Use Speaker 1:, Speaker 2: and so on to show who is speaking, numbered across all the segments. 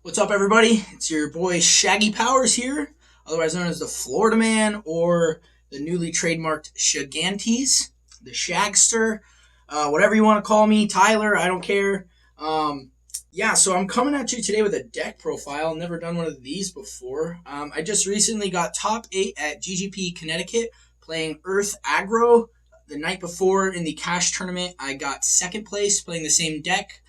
Speaker 1: What's up, everybody? It's your boy Shaggy Powers here, otherwise known as the Florida Man or the newly trademarked Shagantes, the Shagster, whatever you want to call me, Tyler. I don't care. So I'm coming at you today with a deck profile. Never done one of these before. I just recently got top 8 at GGP Connecticut playing Earth Aggro. The night before in the cash tournament, I got second place playing the same deck.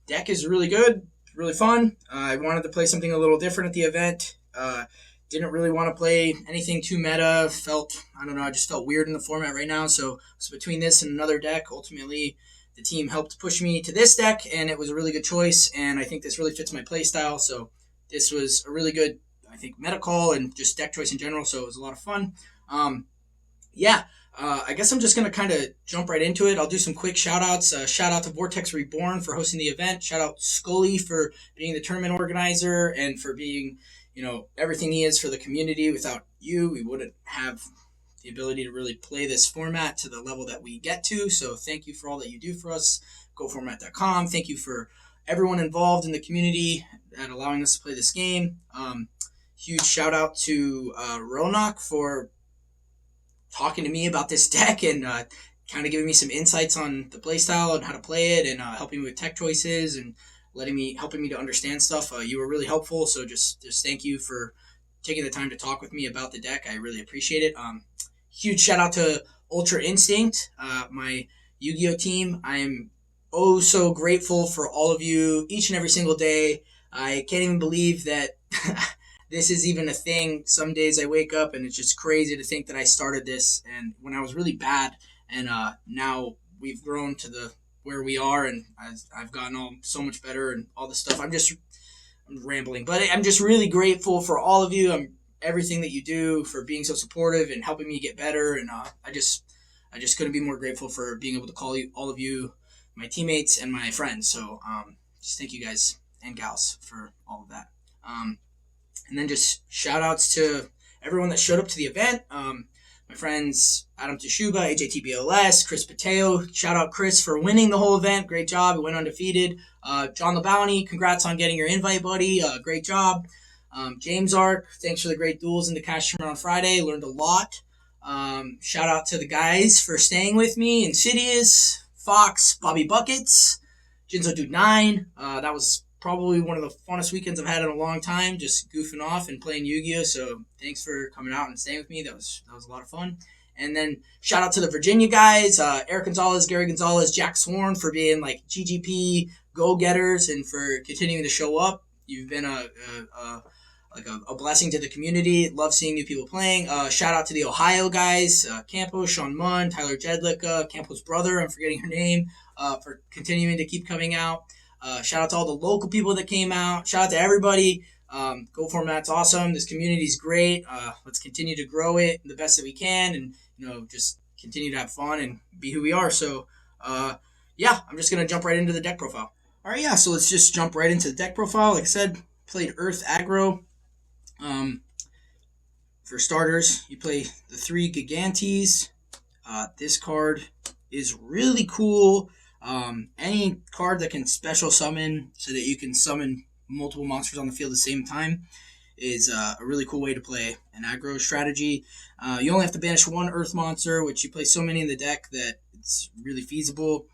Speaker 1: Deck is really good, really fun. I wanted to play something a little different at the event. Didn't really want to play anything too meta. I just felt weird in the format right now. So between this and another deck, ultimately the team helped push me to this deck, and it was a really good choice. And I think this really fits my play style. So this was a really good, I think, meta call and just deck choice in general. So it was a lot of fun. Um, yeah, I guess I'm just going to kind of jump right into it. I'll do some quick shout outs. Shout out to Vortex Reborn for hosting the event. Shout out Scully for being the tournament organizer and for being, everything he is for the community. Without you, we wouldn't have the ability to really play this format to the level that we get to. So thank you for all that you do for us. GoFormat.com. Thank you for everyone involved in the community and allowing us to play this game. Huge shout out to Ronak for talking to me about this deck and kind of giving me some insights on the playstyle and how to play it, and helping me with tech choices and helping me to understand stuff. You were really helpful, so just thank you for taking the time to talk with me about the deck. I really appreciate it. Huge shout out to Ultra Instinct, my Yu-Gi-Oh team. I am so grateful for all of you each and every single day. I can't even believe that this is even a thing. Some days I wake up and it's just crazy to think that I started this and when I was really bad, and now we've grown to the where we are, and I've gotten so much better and all this stuff. I'm rambling, but I'm just really grateful for all of you. Everything that you do, for being so supportive and helping me get better, and I just couldn't be more grateful for being able to call you, all of you, my teammates and my friends. So just thank you guys and gals for all of that. And then just shout outs to everyone that showed up to the event. My friends Adam Teshuba, AJTBLS, Chris Pateo. Shout out Chris for winning the whole event. Great job. He went undefeated. John the Bounty, congrats on getting your invite, buddy. Great job. James Ark, thanks for the great duels in the cash tournament on Friday. Learned a lot. Shout out to the guys for staying with me. Insidious, Fox, Bobby Buckets, Jinzo Dude 9. That was probably one of the funnest weekends I've had in a long time, just goofing off and playing Yu-Gi-Oh! So thanks for coming out and staying with me. That was a lot of fun. And then shout out to the Virginia guys, Eric Gonzalez, Gary Gonzalez, Jack Sworn for being like GGP go-getters and for continuing to show up. You've been a blessing to the community. Love seeing new people playing. Shout out to the Ohio guys, Campos, Sean Munn, Tyler Jedlicka, Campos' brother, I'm forgetting her name, for continuing to keep coming out. Shout out to all the local people that came out. Shout out to everybody. Go Format's awesome. This community's great. Let's continue to grow it the best that we can, and just continue to have fun and be who we are. So, I'm just gonna jump right into the deck profile. All right, so let's just jump right into the deck profile. Like I said, played Earth Aggro. For starters, you play the 3 Gigantes. This card is really cool. Any card that can special summon so that you can summon multiple monsters on the field at the same time is a really cool way to play an aggro strategy. You only have to banish 1 Earth monster, which you play so many in the deck that it's really feasible.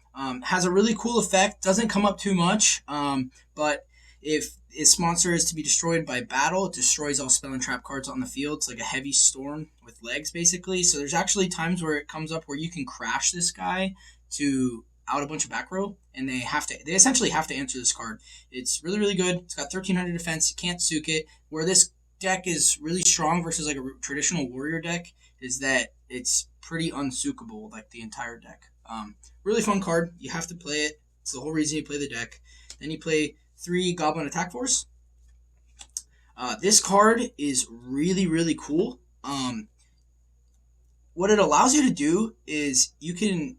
Speaker 1: Has a really cool effect. Doesn't come up too much, but if this monster is to be destroyed by battle, it destroys all spell and trap cards on the field. It's like a heavy storm with legs, basically. So there's actually times where it comes up where you can crash this guy to out a bunch of back row, and they essentially have to answer this card. It's really, really good. It's got 1300 defense. You can't sook it. Where this deck is really strong versus like a traditional warrior deck is that it's pretty unsookable, like the entire deck. Really fun card. You have to play it. It's the whole reason you play the deck. Then you play 3 Goblin Attack Force. This card is really, really cool. What it allows you to do is you can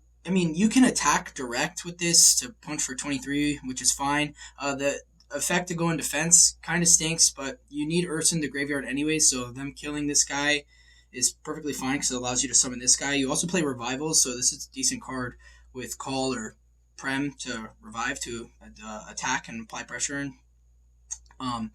Speaker 1: attack direct with this to punch for 23, which is fine. The effect to go in defense kind of stinks, but you need Earths in the graveyard anyway, so them killing this guy is perfectly fine because it allows you to summon this guy. You also play Revivals, so this is a decent card with Call or Prem to revive to attack and apply pressure. Um,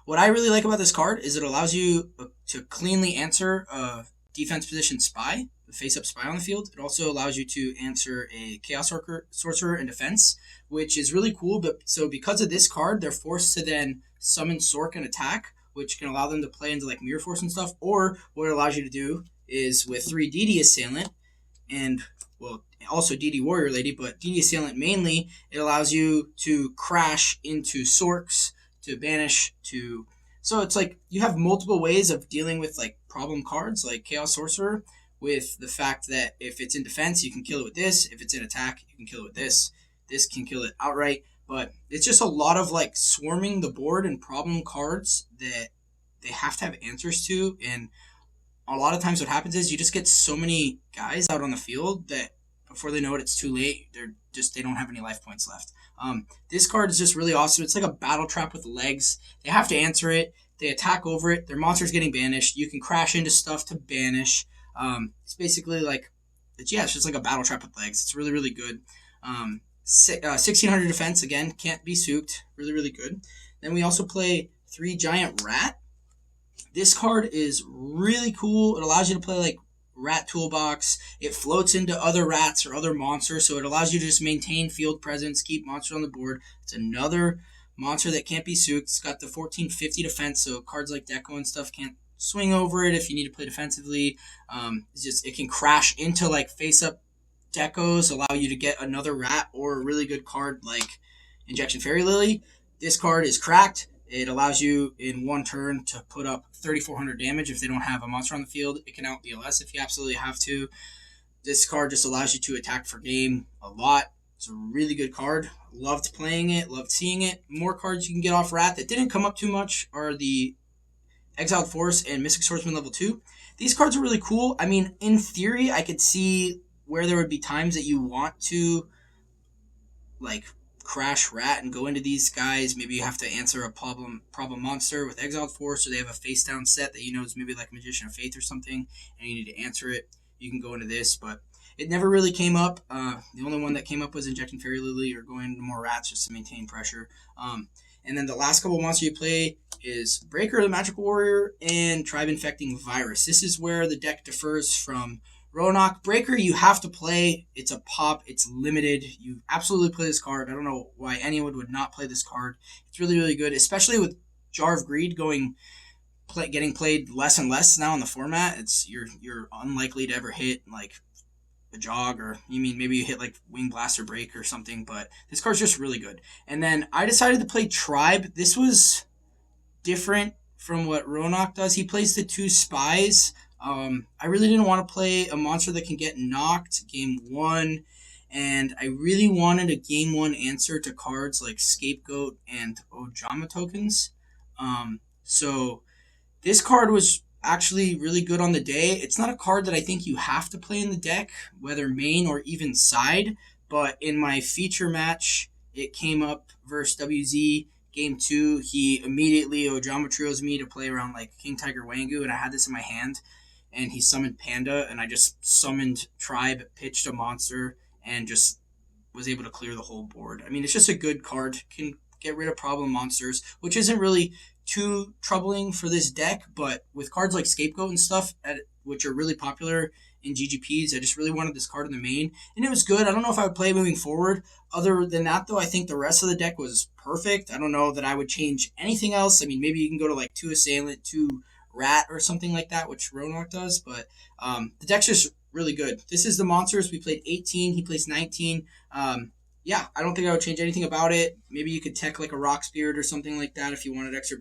Speaker 1: what I really like about this card is it allows you to cleanly answer a defense position spy, the face-up spy on the field. It also allows you to answer a Chaos Sorcerer in defense, which is really cool. But so because of this card, they're forced to then summon Sork and attack, which can allow them to play into like Mirror Force and stuff. Or what it allows you to do is with 3 DD Assailant and, well, also DD Warrior Lady, but DD Assailant mainly, it allows you to crash into Sorks, to banish, to... So it's like you have multiple ways of dealing with like problem cards like Chaos Sorcerer, with the fact that if it's in defense, you can kill it with this. If it's in attack, you can kill it with this. This can kill it outright. But it's just a lot of like swarming the board and problem cards that they have to have answers to. And a lot of times what happens is you just get so many guys out on the field that before they know it, it's too late. They don't have any life points left. This card is just really awesome. It's like a battle trap with legs. They have to answer it. They attack over it. Their monster's getting banished. You can crash into stuff to banish. It's basically like, it's just like a battle trap with legs. It's really, really good. 1600 defense, again, can't be souped. Really, really good. Then we also play 3 Giant Rat. This card is really cool. It allows you to play like Rat Toolbox. It floats into other rats or other monsters, so it allows you to just maintain field presence, keep monsters on the board. It's another monster that can't be souped. It's got the 1450 defense, so cards like Deco and stuff can't swing over it if you need to play defensively. It can crash into like face-up Decos, allow you to get another rat or a really good card like Injection Fairy Lily. This card is cracked. It allows you in one turn to put up 3,400 damage if they don't have a monster on the field. It can out BLS if you absolutely have to. This card just allows you to attack for game a lot. It's a really good card. Loved playing it, loved seeing it. More cards you can get off Rat that didn't come up too much are the Exiled Force and Mystic Swordsman level 2. These cards are really cool. I mean, in theory, I could see where there would be times that you want to like crash Rat and go into these guys. Maybe you have to answer a problem monster with Exiled Force, or they have a face down set that you know is maybe like Magician of Faith or something, and you need to answer it. You can go into this, but it never really came up. The only one that came up was Injecting Fairy Lily or going into more rats just to maintain pressure. And then the last couple monsters you play is Breaker, the Magical Warrior, and Tribe Infecting Virus. This is where the deck differs from Roanoke. Breaker, you have to play. It's a pop. It's limited. You absolutely play this card. I don't know why anyone would not play this card. It's really, really good, especially with Jar of Greed getting played less and less now in the format. You're unlikely to ever hit like a jog, or maybe you hit like Wing Blast or Break or something, but this card's just really good. And then I decided to play Tribe. This was different from what Roanoke does. He plays the 2 spies. I really didn't want to play a monster that can get knocked game 1, and I really wanted a game 1 answer to cards like Scapegoat and Ojama tokens. So this card was actually really good on the day. It's not a card that I think you have to play in the deck, whether main or even side, but in my feature match, it came up versus WZ game 2. He immediately Ojama trios me to play around like King Tiger Wangu, and I had this in my hand, and he summoned Panda, and I just summoned Tribe, pitched a monster, and just was able to clear the whole board. I mean, it's just a good card. Can get rid of problem monsters, which isn't really too troubling for this deck, but with cards like Scapegoat and stuff, which are really popular in GGPs, I just really wanted this card in the main, and it was good. I don't know if I would play it moving forward. Other than that, though, I think the rest of the deck was perfect. I don't know that I would change anything else. I mean, maybe you can go to like 2 Assailant, 2 Rat, or something like that, which Roanoke does, but the deck's just really good. This is the monsters. We played 18. He plays 19. Yeah, I don't think I would change anything about it. Maybe you could tech like a Rock Spirit or something like that if you wanted extra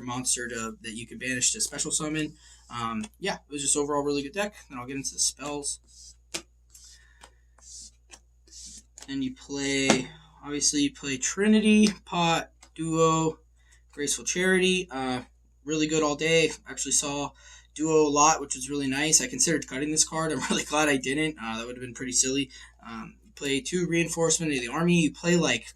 Speaker 1: monster that you could banish to special summon. Yeah, it was just overall really good deck. Then I'll get into the spells. And you play Trinity, Pot, Duo, Graceful Charity. Really good all day. Actually saw Duo a lot, which was really nice. I considered cutting this card. I'm really glad I didn't. That would have been pretty silly. Play 2 Reinforcement of the Army. You play like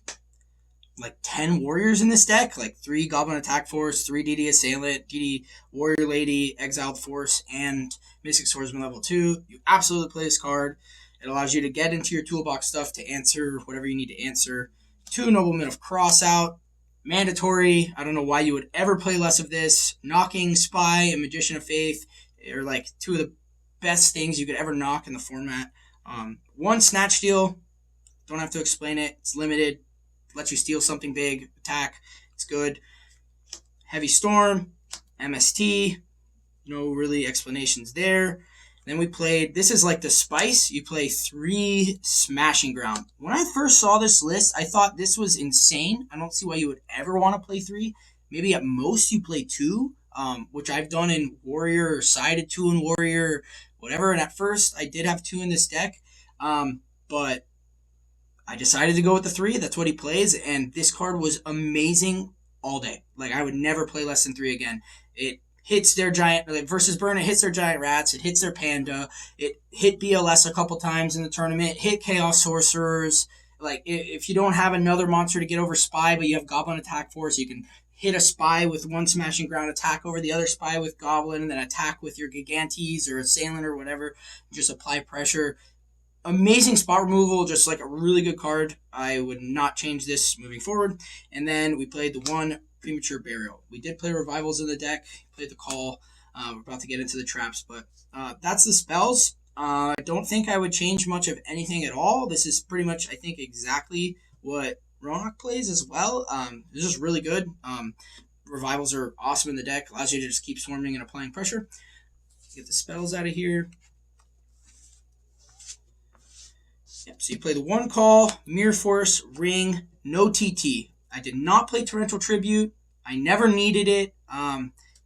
Speaker 1: 10 warriors in this deck, like 3 Goblin Attack Force, 3 DD Assailant, DD Warrior Lady, Exiled Force, and Mystic Swordsman level 2. You absolutely play this card. It allows you to get into your toolbox stuff to answer whatever you need to answer. 2 Noblemen of Crossout mandatory. I don't know why you would ever play less of this. Knocking, Spy, and Magician of Faith are like two of the best things you could ever knock in the format. One Snatch Steal, don't have to explain it. It's limited, lets you steal something big, attack. It's good. Heavy Storm, MST, no really explanations there. Then we played, this is like the Spice, you play 3 Smashing Ground. When I first saw this list, I thought this was insane. I don't see why you would ever want to play 3. Maybe at most you play 2, which I've done in Warrior, or sided 2 in Warrior, whatever. And at first, I did have 2 in this deck, but I decided to go with the 3. That's what he plays, and this card was amazing all day. Like, I would never play less than 3 again. It hits their giant, like versus Burn, it hits their giant rats, it hits their panda, it hit BLS a couple times in the tournament, hit Chaos Sorcerers. Like, if you don't have another monster to get over Spy, but you have Goblin Attack Force, you can hit a Spy with 1 Smashing Ground, attack over the other Spy with Goblin, and then attack with your Gigantes or Assailant or whatever, just apply pressure. Amazing spot removal, just like a really good card. I would not change this moving forward. And then we played the 1 Premature Burial. We did play Revivals in the deck, played the Call. We're about to get into the traps, but that's the spells. I don't think I would change much of anything at all. This is pretty much, I think, exactly what Ronak plays as well. This is really good. Revivals are awesome in the deck. Allows you to just keep swarming and applying pressure. Get the spells out of here. Yep, so you play the 1 Call, Mirror Force, Ring, no TT. I did not play Torrential Tribute. I never needed it.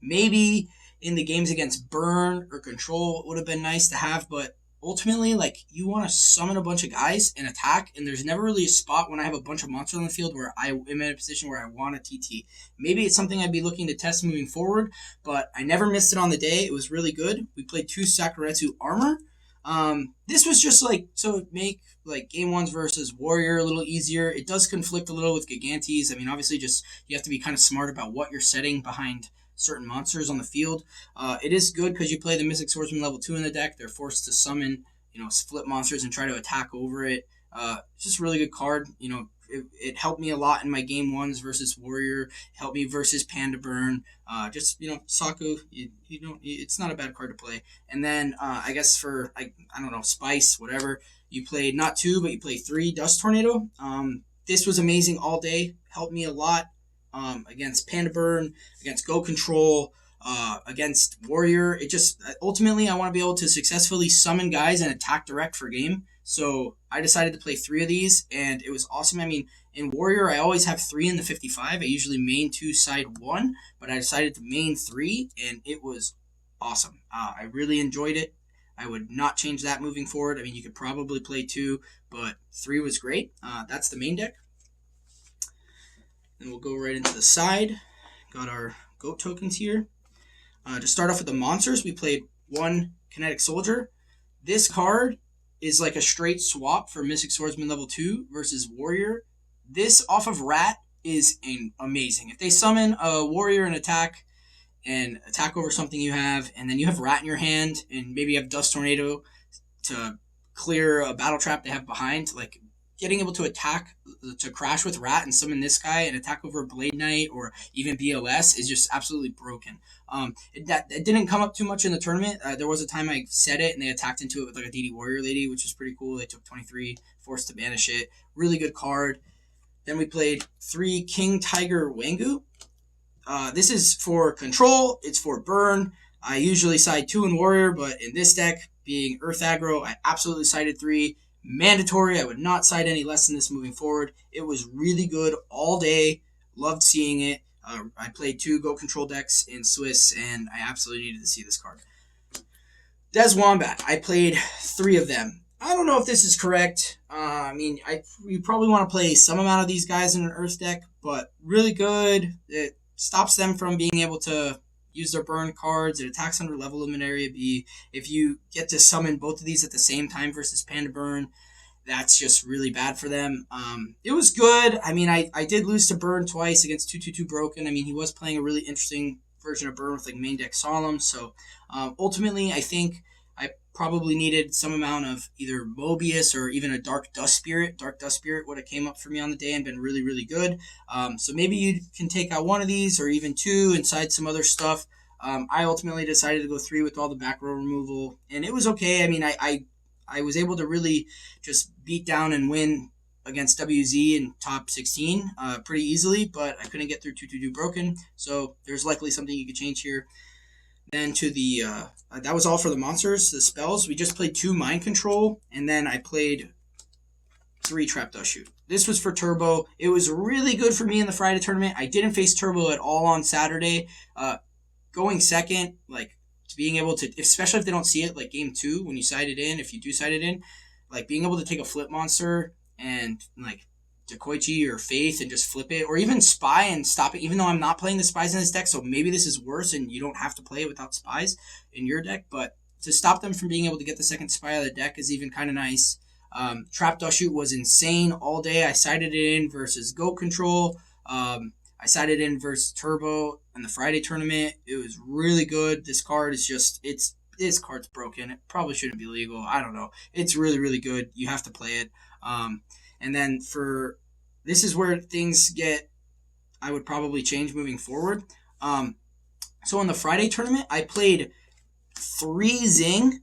Speaker 1: Maybe in the games against Burn or Control would have been nice to have, but ultimately, like, you want to summon a bunch of guys and attack, and there's never really a spot when I have a bunch of monsters on the field where I am in a position where I want a TT. Maybe it's something I'd be looking to test moving forward, but I never missed it on the day. It was really good. We played 2 Sakuretsu Armor. This was just like, so make like game 1s versus Warrior a little easier. It does conflict a little with Gigantes. I mean, obviously, just you have to be kind of smart about what you're setting behind certain monsters on the field. It is good because you play the Mystic Swordsman level 2 in the deck. They're forced to summon, flip monsters and try to attack over it. It's just a really good card. It helped me a lot in my game 1s versus Warrior. It helped me versus Panda Burn. Saku, it's not a bad card to play. And then I guess for I don't know, Spice, whatever. You played not 2, but you played 3 Dust Tornado. This was amazing all day. Helped me a lot against Panda Burn, against Go Control, against Warrior. It just ultimately I want to be able to successfully summon guys and attack direct for game. So I decided to play 3 of these, and it was awesome. I mean, in Warrior, I always have 3 in the 55. I usually main 2, side 1, but I decided to main 3, and it was awesome. I really enjoyed it. I would not change that moving forward. I mean, you could probably play 2, but 3 was great. That's the main deck. Then we'll go right into the side. Got our GOAT tokens here. To start off with the monsters, we played 1 Kinetic Soldier. This card is like a straight swap for Mystic Swordsman level 2 versus Warrior. This off of Rat is amazing. If they summon a Warrior and attack over something you have, and then you have Rat in your hand, and maybe you have Dust Tornado to clear a battle trap they have behind, like getting able to attack, to crash with Rat and summon this guy and attack over Blade Knight or even BLS is just absolutely broken. It didn't come up too much in the tournament. There was a time I said it and they attacked into it with like a DD Warrior Lady, which was pretty cool. They took 23, forced to banish it. Really good card. Then we played 3 King Tiger Wangu. This is for control. It's for burn. I usually side 2 in Warrior, but in this deck, being Earth Aggro, I absolutely sided 3. Mandatory. I would not side any less than this moving forward. It was really good all day. Loved seeing it. I played 2 Go Control decks in Swiss, and I absolutely needed to see this card. Des Wombat. I played 3 of them. I don't know if this is correct. You probably want to play some amount of these guys in an Earth deck, but really good. It stops them from being able to use their burn cards. It attacks under level limit area B. If you get to summon both of these at the same time versus Panda Burn, that's just really bad for them. It was good. I mean, I did lose to Burn twice against 2/2/2 Broken. I mean, he was playing a really interesting version of Burn with like main deck Solemn. So ultimately, I think probably needed some amount of either Mobius or even a Dark Dust Spirit. Dark Dust Spirit would have came up for me on the day and been really, really good. So maybe you can take out one of these or even two inside some other stuff. I ultimately decided to go 3 with all the back row removal, and it was okay. I mean, I was able to really just beat down and win against WZ in top 16 pretty easily, but I couldn't get through 222 broken, so there's likely something you could change here. Then to the, that was all for the monsters, the spells. We just played 2 Mind Control, and then I played 3 Trap Dust Shoot. This was for Turbo. It was really good for me in the Friday tournament. I didn't face Turbo at all on Saturday. Going second, like, being able to, especially if they don't see it, like game 2, when you side it in, if you do side it in, like being able to take a flip monster and like Dekoichi or Faith and just flip it, or even Spy and stop it, even though I'm not playing the Spies in this deck, so maybe this is worse and you don't have to play it without Spies in your deck, but to stop them from being able to get the second Spy out of the deck is even kind of nice. Trap Dust Shoot was insane all day. I sided it in versus Goat Control. I sided in versus Turbo in the Friday tournament. It was really good. This card is just, this card's broken. It probably shouldn't be legal. I don't know. It's really, really good. You have to play it. And then this is where things get, I would probably change moving forward. So in the Friday tournament, I played 3 Zing.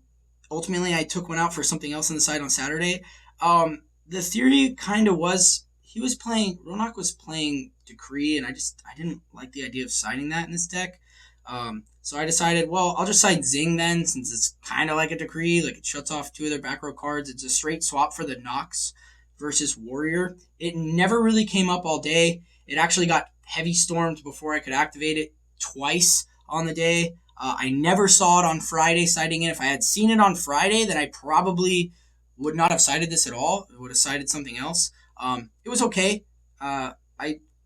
Speaker 1: Ultimately, I took one out for something else on the side on Saturday. The theory kind of was, Ronak was playing Decree, and I didn't like the idea of siding that in this deck. So I decided, well, I'll just side Zing then, since it's kind of like a Decree. Like, it shuts off 2 of their back row cards. It's a straight swap for the Nox versus Warrior. It never really came up all day. It actually got heavy stormed before I could activate it twice on the day. I never saw it on Friday siding in. If I had seen it on Friday, then I probably would not have sided this at all. I would have sided something else. It was okay.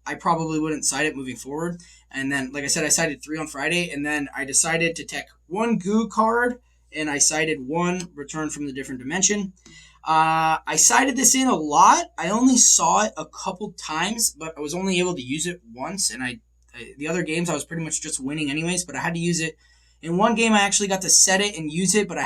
Speaker 1: I probably wouldn't side it moving forward. And then, like I said, I sided 3 on Friday, and then I decided to tech 1 Goo card, and I sided 1 Return from the Different Dimension. I sided this in a lot. I only saw it a couple times, but I was only able to use it once, and the other games I was pretty much just winning anyways, but I had to use it. In one game, I actually got to set it and use it, but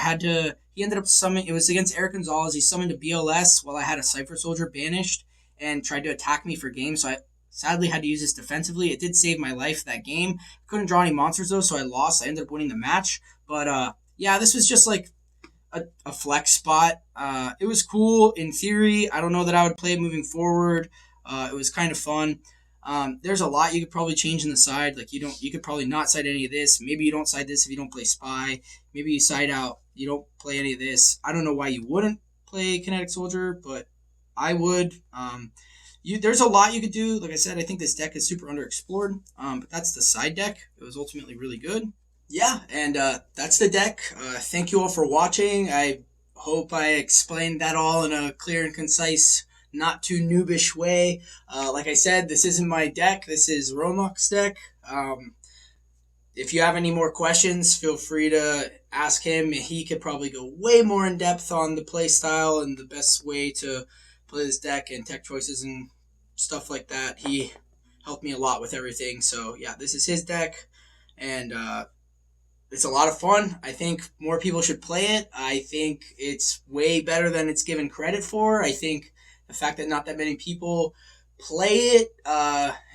Speaker 1: he ended up summoning, it was against Eric Gonzalez, he summoned a BLS while I had a Cypher Soldier banished and tried to attack me for game, so I sadly had to use this defensively. It did save my life that game. Couldn't draw any monsters though, so I lost. I ended up winning the match, but yeah, this was just like a flex spot. It was cool in theory. I don't know that I would play it moving forward. It was kind of fun. There's a lot you could probably change in the side. Like you could probably not side any of this. Maybe you don't side this if you don't play Spy. Maybe you side out. You don't play any of this. I don't know why you wouldn't play Kinetic Soldier, but I would. There's a lot you could do. Like I said, I think this deck is super underexplored. But that's the side deck. It was ultimately really good. Yeah, and that's the deck. Thank you all for watching. I hope I explained that all in a clear and concise, not too noobish way. Like I said, this isn't my deck. This is Ronok's deck. If you have any more questions, feel free to ask him. He could probably go way more in depth on the play style and the best way to play this deck and tech choices and stuff like that. He helped me a lot with everything. So yeah, this is his deck, and it's a lot of fun. I think more people should play it. I think it's way better than it's given credit for. I think the fact that not that many people play it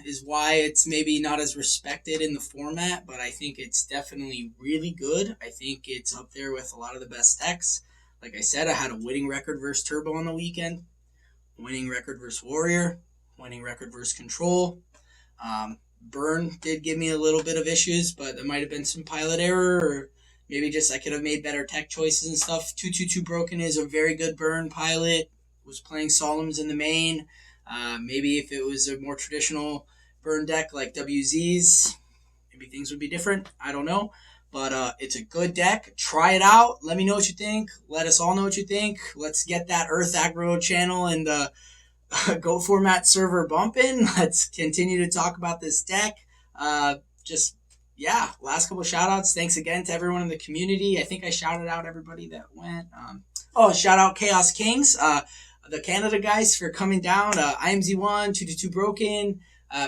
Speaker 1: is why it's maybe not as respected in the format, but I think it's definitely really good. I think it's up there with a lot of the best decks. Like I said, I had a winning record versus Turbo on the weekend, winning record versus Warrior, winning record versus Control. Burn did give me a little bit of issues, but there might have been some pilot error, or maybe just I could have made better tech choices and stuff. 222 Broken is a very good burn pilot. Was playing Solemns in the main. Maybe if it was a more traditional burn deck like WZ's, maybe things would be different. I don't know. But it's a good deck. Try it out. Let me know what you think. Let us all know what you think. Let's get that Earth Aggro channel and Go Format server bumping. Let's continue to talk about this deck. Last couple shout outs. Thanks again to everyone in the community. I think I shouted out everybody that went. Shout out Chaos Kings. The Canada guys for coming down. IMZ1, 222 Broken,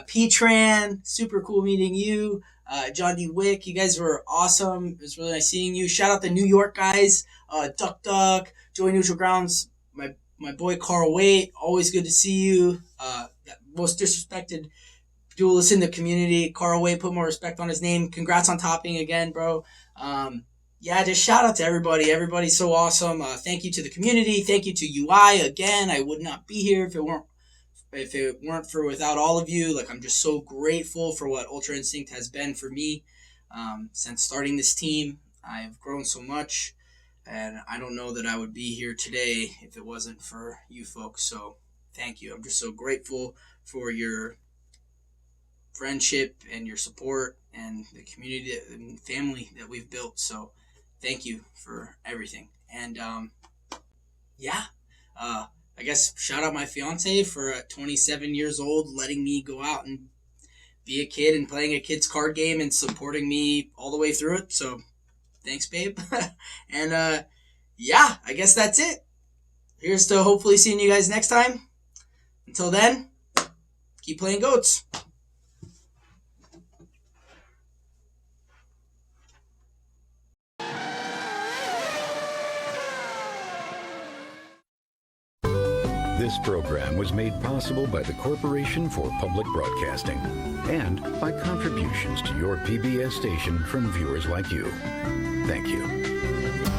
Speaker 1: P-Tran, super cool meeting you. John D. Wick, you guys were awesome. It was really nice seeing you. Shout out the New York guys, Duck Duck, Joey Neutral Grounds, my boy Carl Waite. Always good to see you. Most disrespected duelist in the community, Carl Waite. Put more respect on his name. Congrats on topping again, bro. Yeah, just shout out to everybody. Everybody's so awesome. Thank you to the community. Thank you to UI again. I would not be here if it weren't for without all of you. Like, I'm just so grateful for what Ultra Instinct has been for me since starting this team. I've grown so much, and I don't know that I would be here today if it wasn't for you folks. So thank you. I'm just so grateful for your friendship and your support and the community and family that we've built. So thank you for everything. And I guess shout out my fiance for 27 years old, letting me go out and be a kid and playing a kid's card game and supporting me all the way through it. So thanks, babe. And I guess that's it. Here's to hopefully seeing you guys next time. Until then, keep playing goats.
Speaker 2: This program was made possible by the Corporation for Public Broadcasting and by contributions to your PBS station from viewers like you. Thank you.